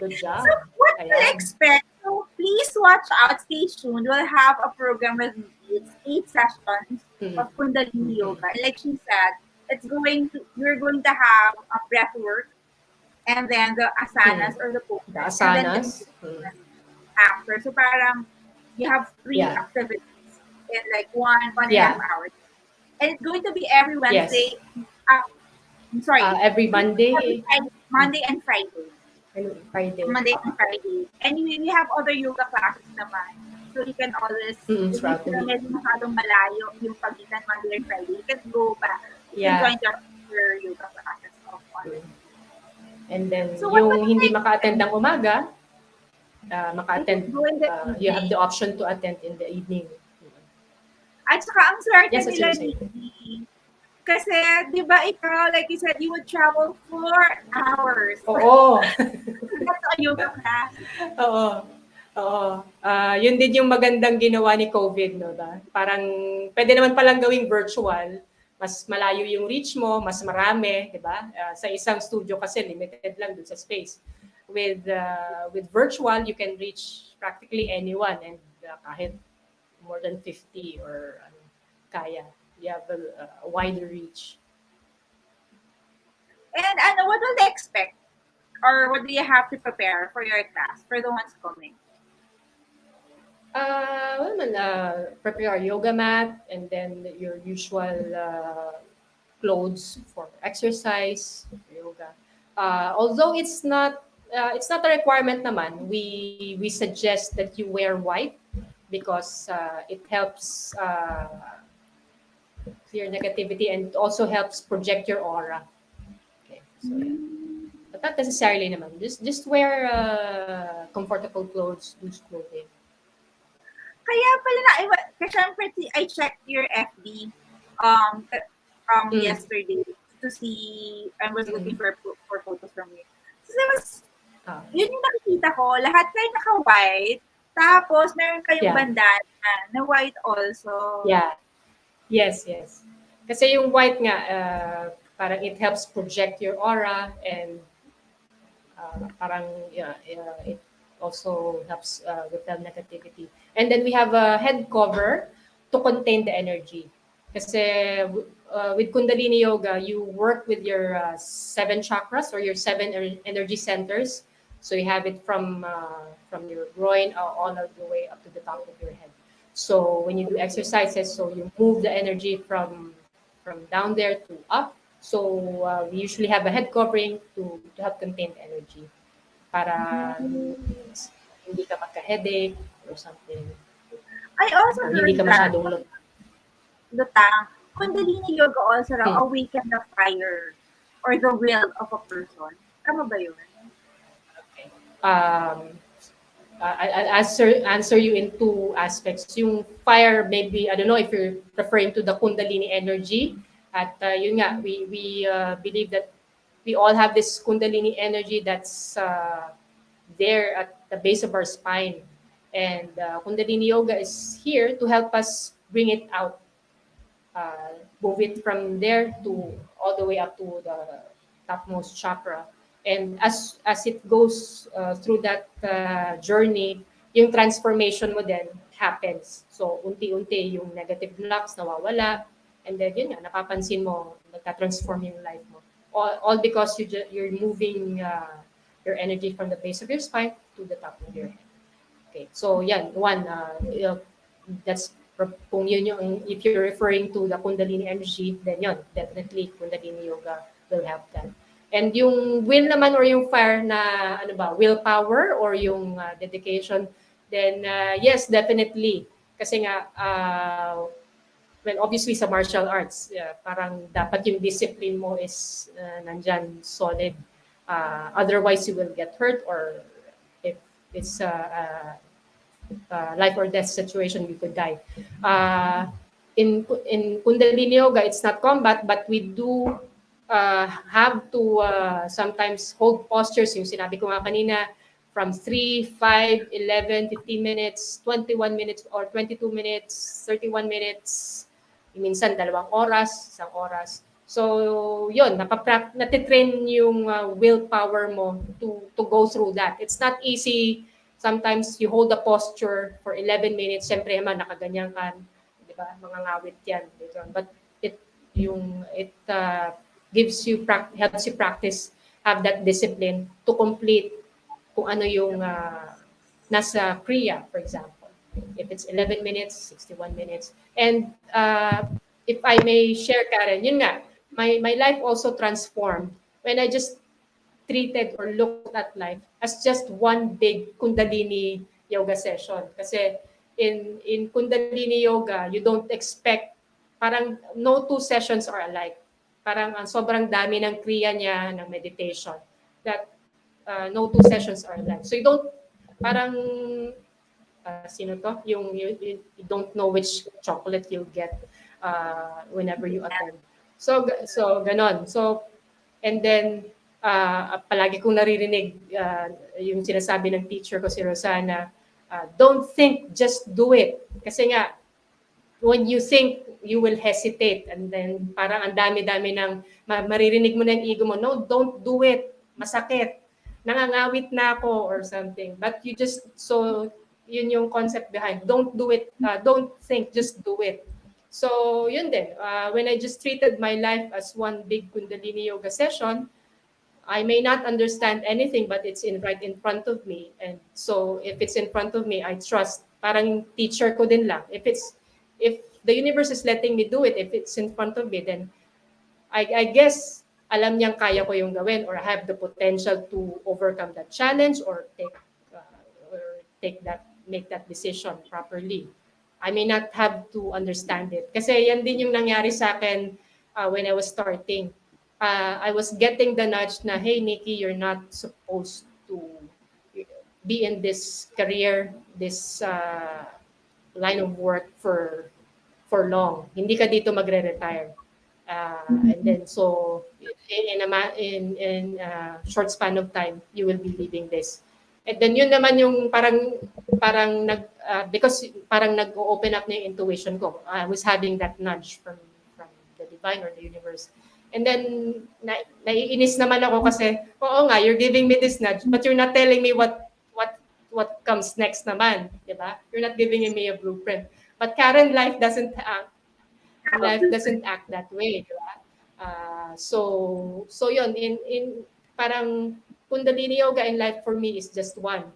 Good So, job. what to Ayan. expect? So, please watch out. Stay tuned. We'll have a program with it's 8 sessions Mhm. of Kundalini Mhm. yoga. And like she said, we're going to have a breath work and then the Mhm. asanas or the The poses and then the asanas. meditation after. So, parang you have three Yeah. activities in like one and a half Yeah. hours. And it's going to be every Yes. Wednesday. I'm sorry. Every Every Monday. Friday, Monday and Friday. And Friday. Monday and Friday. And we have other yoga classes naman. So you can always, if you Throughout the feel week. medyo masyadong malayo yung pagitan Monday and Friday, you can go back. You can Yeah. join your yoga classes of Mm. online. And then, So what yung would hindi you maka-attend ng umaga, you can maka-attend, do in the you have evening? the option to attend in the evening. At saka ang swerte Yes, as you nila were ni saying. kasi, di ba ikaw, like you said, you would travel 4 hours. Oo. That's a yoga class. Oo. Oo. Yun din yung magandang ginawa ni COVID, no ba? Parang pwede naman palang gawing virtual, mas malayo yung reach mo, mas marami, 'di ba? Sa isang studio kasi limited lang dun sa space. With virtual, you can reach practically anyone and kahit more than 50 or kaya. You have a wider reach. And what will they expect? Or what do you have to prepare for your class, for the ones coming? Well, man, prepare your yoga mat and then your usual clothes for exercise, yoga. Although it's not a requirement naman. We suggest that you wear white because it helps clear negativity and it also helps project your aura. Okay, so yeah. But not necessarily naman. Just wear comfortable clothes, loose clothing. Kaya pala kasi syempre I checked your FB Mm. yesterday to see, I was looking Mm. for photos from you. So there was, Ah, yun yung nakikita ko, lahat kayo naka-white, tapos meron kayong yeah. bandana na white also. Yeah. Yes, yes. Kasi yung white nga, parang it helps project your aura and parang it also helps repel negativity. And then we have a head cover to contain the energy. Kasi with Kundalini Yoga, you work with your 7 chakras or your 7 energy centers. So you have it from your groin all the way up to the top of your head. So when you do exercises, so you move the energy from down there to up. So we usually have a head covering to help contain the energy para hindi ka magka-headache or something. I also Or hindi heard ka that, masyadong Lutang, Kundalini Yoga also raw Hmm. awaken the fire or the will of a person. Tama ba yun? um, I'll answer you in two aspects. Yung fire, maybe, I don't know if you're referring to the Kundalini energy. At yun nga, we believe that we all have this Kundalini energy that's there at the base of our spine. And Kundalini Yoga is here to help us bring it out, move it from there to all the way up to the topmost chakra. And as it goes through that journey, yung transformation mo din happens. So unti-unti yung negative blocks nawawala, and then yun nga, napapansin mo nagka-transform yung life mo. All because you're moving your energy from the base of your spine to the top of your head. Okay, so yan, one, that's kung yun yung, if you're referring to the Kundalini energy, then yun, definitely Kundalini Yoga will help that. And yung will naman or yung fire na, ano ba, willpower or yung dedication, then yes, definitely. Kasi nga, well, obviously sa martial arts, parang dapat yung discipline mo is nandyan solid. Otherwise, you will get hurt or if it's life or death situation, you could die. In Kundalini Yoga, it's not combat, but we do have to sometimes hold postures. Yung sinabi ko nga kanina, from 3, 5, 11, 15 minutes, 21 minutes, or 22 minutes, 31 minutes, minsan 2 oras, 1 oras. So, yun, natitrain yung willpower mo to go through that. It's not easy. Sometimes you hold the posture for 11 minutes. Siyempre naman, nakaganyan ka. Di ba? Mga ngawit yan. But it gives you, helps you practice, have that discipline to complete kung ano yung nasa Kriya, for example. If it's 11 minutes, 61 minutes. And if I may share, Karen, yun nga, my life also transformed when I just treated or looked at life as just one big Kundalini yoga session. Kasi in Kundalini yoga, you don't expect, parang no two sessions are alike. Parang sobrang dami ng kriya niya, ng meditation, that no two sessions are alike. So you don't, parang, sino to? You don't know which chocolate you'll get whenever you attend. So ganon. So, and then, palagi kong naririnig yung sinasabi ng teacher ko, si Rosana, don't think, just do it. Kasi nga, when you think, you will hesitate, and then parang ang dami-dami ng maririnig mo ng ego mo, no, don't do it, masakit, nangangawit na ako or something. But you just, so yun yung concept behind, don't do it, don't think, just do it. So yun din, when I just treated my life as one big Kundalini yoga session, I may not understand anything, but it's right in front of me. And so if it's in front of me, I trust. Parang teacher ko din lang. If the universe is letting me do it, if it's in front of me, then I guess alam niyang kaya ko yung gawin, or I have the potential to overcome that challenge, or make that decision properly. I may not have to understand it. Kasi yan din yung nangyari sa akin when I was starting. I was getting the nudge na, hey, Nikie, you're not supposed to be in this career, this line of work for long. Hindi ka dito magre-retire. And then, so, in a short span of time, you will be leaving this. And then, yun naman yung parang because parang nag-open up na yung intuition ko. I was having that nudge from the divine or the universe. And then, naiinis naman ako kasi, oo nga, you're giving me this nudge, but you're not telling me what comes next naman, di ba? You're not giving me a blueprint. But Karen, life doesn't act that way, di ba? So yun, in parang Kundalini yoga in life for me is just one.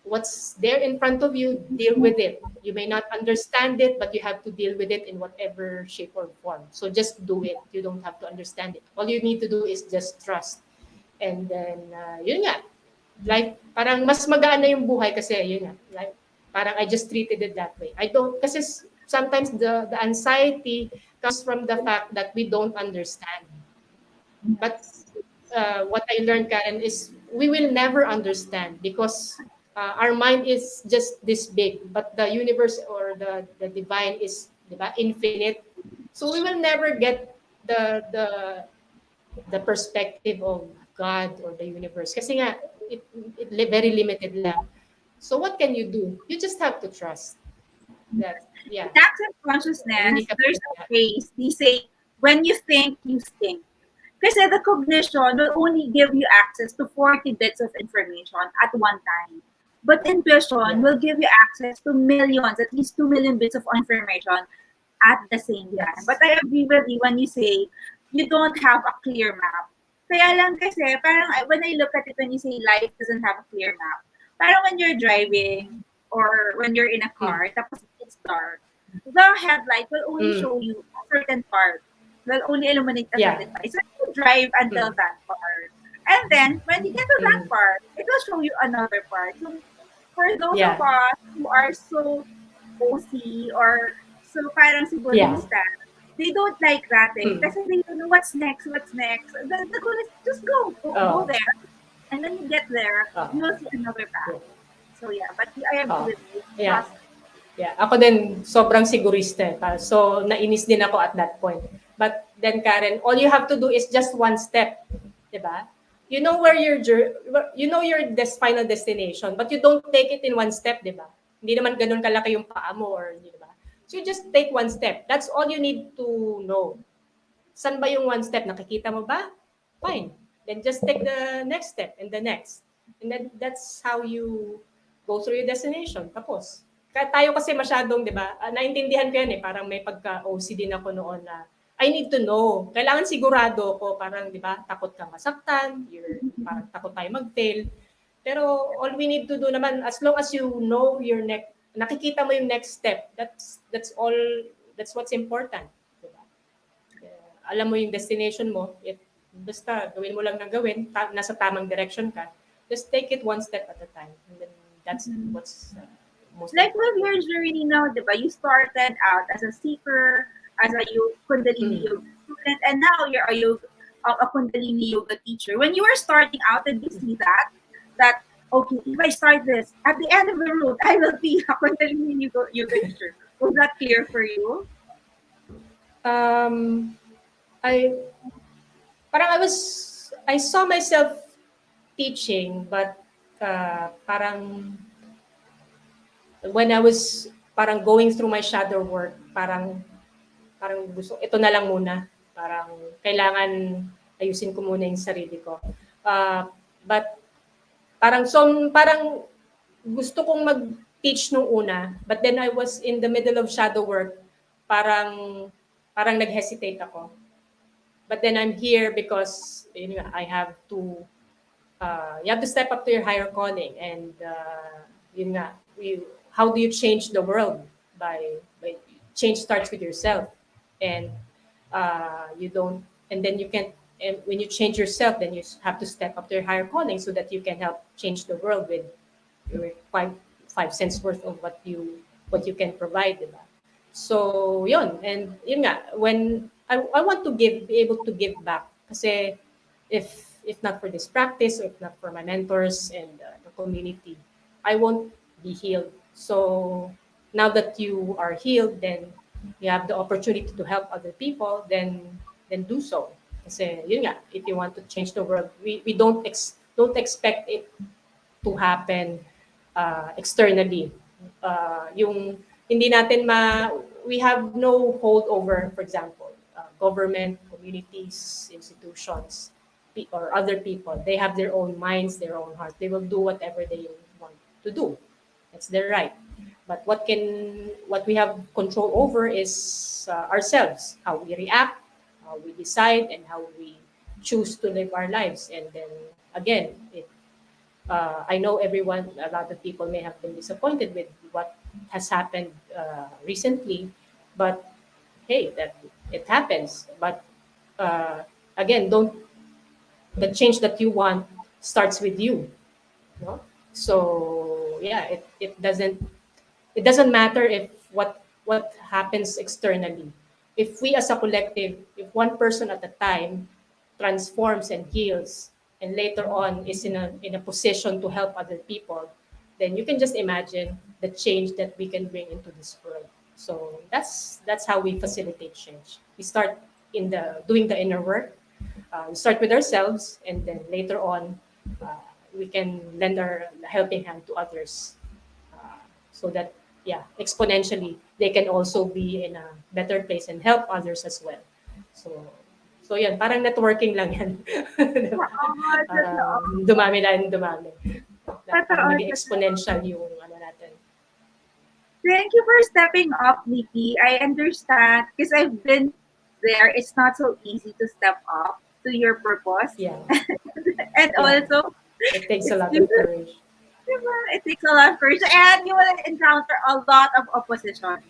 What's there in front of you, deal with it. You may not understand it, but you have to deal with it in whatever shape or form. So just do it. You don't have to understand it. All you need to do is just trust. And then, yun nga, like, parang mas magaan na yung buhay kasi, yun nga, like, parang I just treated it that way. Kasi sometimes the anxiety comes from the fact that we don't understand. But what I learned, Karen, is we will never understand because our mind is just this big, but the universe or the divine is, diba, infinite. So we will never get the perspective of God or the universe. Kasi nga, it very limited lang. So what can you do? You just have to trust. That, yeah. In access consciousness, there's a phrase, they say, when you think, you think. Kasi the cognition will only give you access to 40 bits of information at one time. But intuition will give you access to millions, at least 2 million bits of information at the same time. But I agree with you when you say you don't have a clear map. Kaya lang kasi, parang when I look at it, when you say life doesn't have a clear map, parang when you're driving or when you're in a car, tapos it's dark, the headlight will only show you a certain part. Will only illuminate a certain part. So you drive until that part. And then, when you get to that part, it will show you another part. So, for those of us who are so OC or so parang sigurista, they don't like that kasi they don't know what's next. The goal is just go there. And then you get there, you will see another path. So yeah, but I agree Oh, with you. yeah. Trust. Yeah, ako din sobrang sigurista eh. So nainis din ako at that point. But then Karen, all you have to do is just one step, 'di ba? You know where you know your final destination, but you don't take it in one step, 'di ba? Hindi naman ganoon kalaki yung paa mo or 'di ba? So you just take one step. That's all you need to know. San ba yung one step? Nakikita mo ba? Fine. Then just take the next step and the next. And then that's how you go through your destination. Tapos. Kaya tayo kasi masyadong, di ba, naintindihan ko yan eh, parang may pagka-OCD na ako noon na I need to know. Kailangan sigurado ko, parang, di ba, takot kang masaktan, parang takot tayo mag-fail. Pero all we need to do naman, as long as you know your next, nakikita mo yung next step, that's all, that's what's important. Di ba? Alam mo yung destination mo, basta gawin mo lang ng gawin, nasa tamang direction ka, just take it one step at a time. And then that's Mhm. what's most Like with important. your journey now, di ba? You started out as a seeker, as a Kundalini Mm. yoga student, and now you're a Kundalini yoga teacher. When you were starting out, did you see that okay, if I start this at the end of the road, I will be a Kundalini yoga teacher? Was that clear for you? Um, I I saw myself teaching, but parang when I was parang going through my shadow work, parang gusto, ito na lang muna. Parang kailangan ayusin ko muna yung sarili ko. But parang gusto kong mag-teach nung una, but then I was in the middle of shadow work, parang parang nag-hesitate ako. But then I'm here because I have to you have to step up to your higher calling, and yun nga, how do you change the world? By change starts with yourself, and you don't, and then you can, and when you change yourself, then you have to step up to your higher calling so that you can help change the world with your five cents worth of what you can provide, diba? So yun, and yun nga, when I want to be able to give back kasi if not for this practice, or if not for my mentors and the community, I won't be healed. So now that you are healed, then you have the opportunity to help other people, then do so. Kasi yun nga, if you want to change the world, we don't expect it to happen externally. Yung hindi natin we have no hold over, for example, government, communities, institutions, or other people. They have their own minds, their own heart. They will do whatever they want to do. It's their right. But what we have control over is ourselves, how we react, how we decide, and how we choose to live our lives. And then again, I know a lot of people may have been disappointed with what has happened recently, but hey, that it happens. But uh, again, don't the change that you want starts with you. No? So yeah, it doesn't matter if what happens externally. If we as a collective, if one person at a time transforms and heals, and later on is in a position to help other people, then you can just imagine the change that we can bring into this world. So that's how we facilitate change. We start in the doing the inner work. We start with ourselves, and then later on, we can lend our helping hand to others, so that yeah, exponentially they can also be in a better place and help others as well. So yan, parang networking lang yan. Oo, totoo. Dumami lang dumami. Parang Totoo, maging totoo. exponential yung ano natin. Thank you for stepping up, Nikki. I understand because I've been there. It's not so easy to step up to your purpose. Yeah, And yeah. also, It takes a it's lot of courage. it takes a lot of courage, and you will encounter a lot of opposition,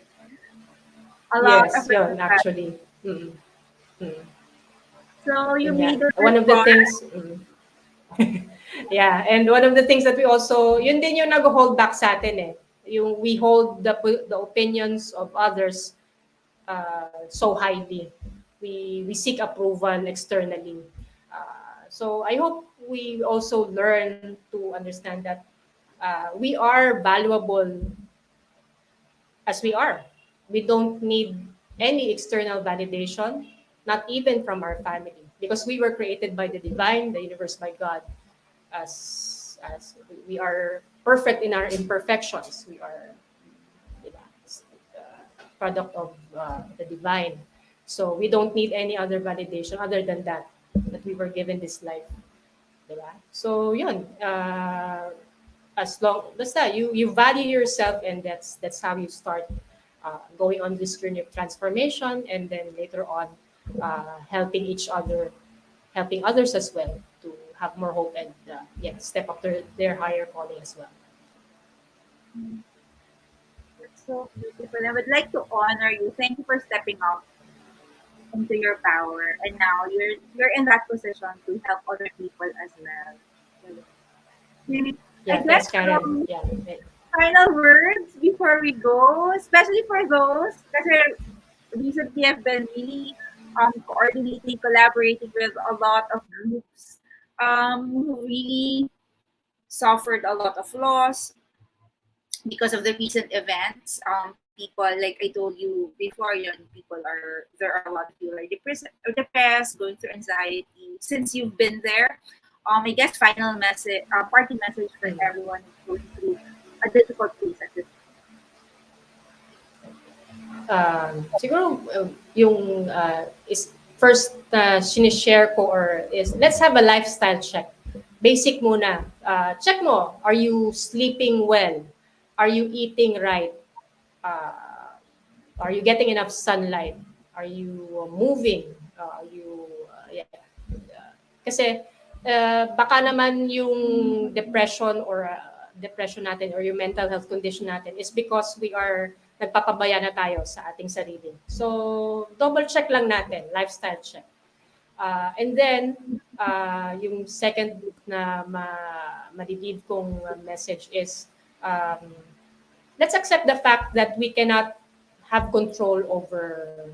a lot of Yes, yun, resistance. actually. Mm, mm. So you Yun nga. made it One this of the far. things, yeah, and one of the things that we also, yun din yung nag-hold back sa atin eh. Yung we hold the opinions of others so highly. We seek approval externally. So I hope we also learn to understand that we are valuable as we are. We don't need any external validation, not even from our family, because we were created by the divine, the universe, by God. As we are perfect in our imperfections, we are, diba, product of the divine. So we don't need any other validation other than that we were given this life. Diba? So yun, as long basta you value yourself, and that's how you start going on this journey of transformation, and then later on helping each other, helping others as well to have more hope, and yeah, step up their higher calling as well. That's so beautiful. I would like to honor you. Thank you for stepping up into your power, and now you're in that position to help other people as well. Maybe I Yeah, guess thanks, Karen. Yeah. final words before we go, especially for those because recently I've been really coordinating, collaborating with a lot of groups who really suffered a lot of loss because of the recent events. People, like I told you before, there are a lot of people are depressed, going through anxiety. Since you've been there, I guess final message, party message for Mm. everyone who's going through a difficult phase at this Siguro yung is first sinishare ko or is let's have a lifestyle check. Basic muna. Check mo, are you sleeping well? Are you eating right? Uh, are you getting enough sunlight? Are you moving? Are you yeah. Kasi baka naman yung depression or depression natin or yung mental health condition natin is because we are nagpapabaya na tayo sa ating sarili. So, double check lang natin, lifestyle check. And then, yung second na ma-leave kong message is, let's accept the fact that we cannot have control over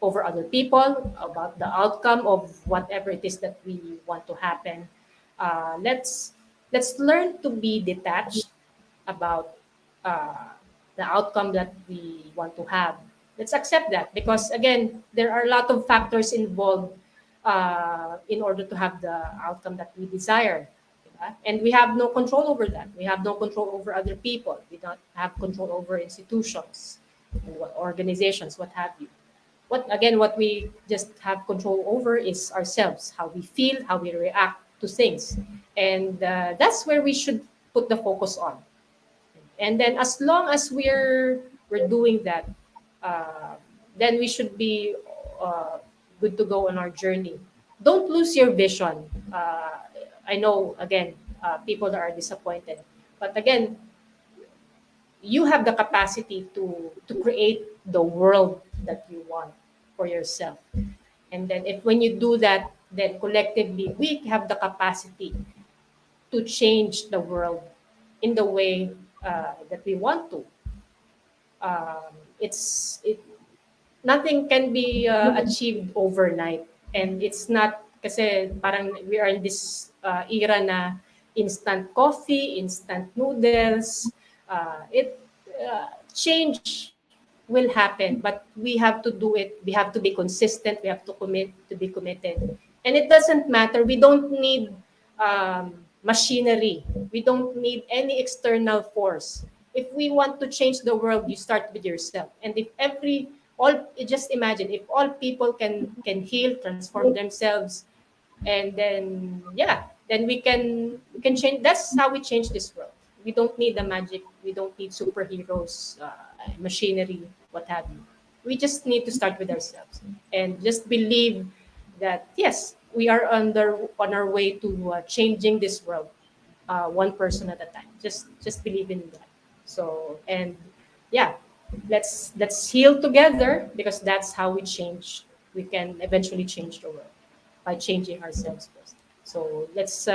other people, about the outcome of whatever it is that we want to happen. Let's learn to be detached about the outcome that we want to have. Let's accept that because again, there are a lot of factors involved in order to have the outcome that we desire. Diba? And we have no control over that. We have no control over other people. We don't have control over institutions, organizations, what have you. What we just have control over is ourselves, how we feel, how we react to things, and that's where we should put the focus on. And then as long as we're doing that, uh, then we should be uh, good to go on our journey. Don't lose your vision. I know again, people that are disappointed, but again, you have the capacity to create the world that you want for yourself. And then if when you do that, then collectively we have the capacity to change the world in the way that we want to. It nothing can be achieved overnight, and it's not kasi parang we are in this era na instant coffee, instant noodles. It change will happen, but we have to do it. We have to be consistent. We have to be committed, and it doesn't matter. We don't need machinery. We don't need any external force. If we want to change the world, you start with yourself. And if every all just imagine if all people can heal, transform themselves, and then yeah, then we can change. That's how we change this world. We don't need the magic. We don't need superheroes, machinery, what have you. We just need to start with ourselves and just believe that yes, we are on our way to changing this world, one person at a time. Just believe in that. So and yeah, let's heal together because that's how we change. We can eventually change the world by changing ourselves first. So let's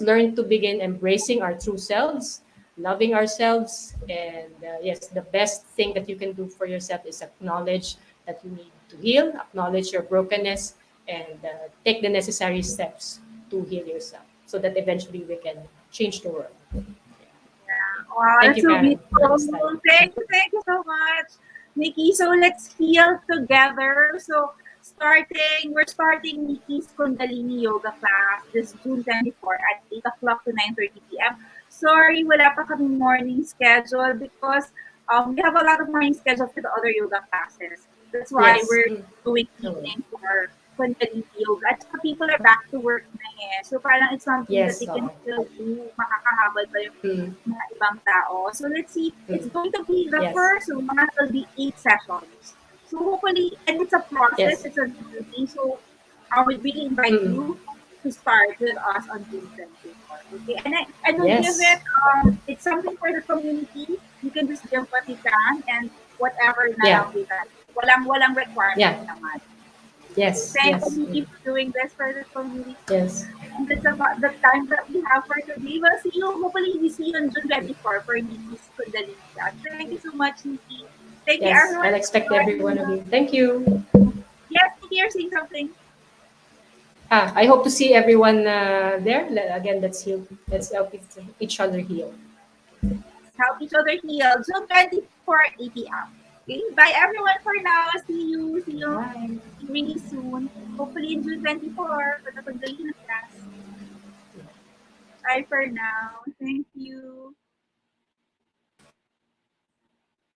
learn to begin embracing our true selves, loving ourselves, and yes, the best thing that you can do for yourself is acknowledge that you need to heal, acknowledge your brokenness, and take the necessary steps to heal yourself. so that eventually we can change the world. Wow, Thank that's you, so Karen, for this beautiful. time. Thank you so much, Nikki. So let's heal together. So we're starting Nikki's Kundalini Yoga class this June 24 at 8 o'clock to 9:30 p.m. Sorry, wala pa kami morning schedule because we have a lot of morning schedule for the other yoga classes. That's why Yes. we're doing Oh, evening for Kundalini Yoga. At saka people are back to work na eh. So parang it's something that yes. they can still do. Makakahabol pa yung Mm, mga ibang tao. So let's see, it's mm. going to be the Yes. first one will be 8 sessions. So hopefully, and it's a process, Yes. it's a journey. So I would really invite Mm, you to start with us on June 24. Okay, and we'll give yes. it. It's something for the community. You can just give what you can and whatever na Yeah. lang we can. Walang requirement Yeah. naman. Okay, Yes. thank you, Yes. Nikki, for doing this for the community. Yes. And that's about the time that we have for today. We'll see you. Hopefully, we see you on June 24 for Nikki's Kundalini class. Thank you so much, Nikki. Thank you, Yes. everyone, I'll for expect every one of joining you. us. Thank you. Yes, Nikki, you're saying something. I hope to see everyone there. Again, let's heal. Let's help each other heal. Help each other heal. June 24, 8 p.m. Okay, bye, everyone, for now. See you. Bye. See you really soon. Hopefully, in June 24 for the Kundalini class. Bye for now. Thank you.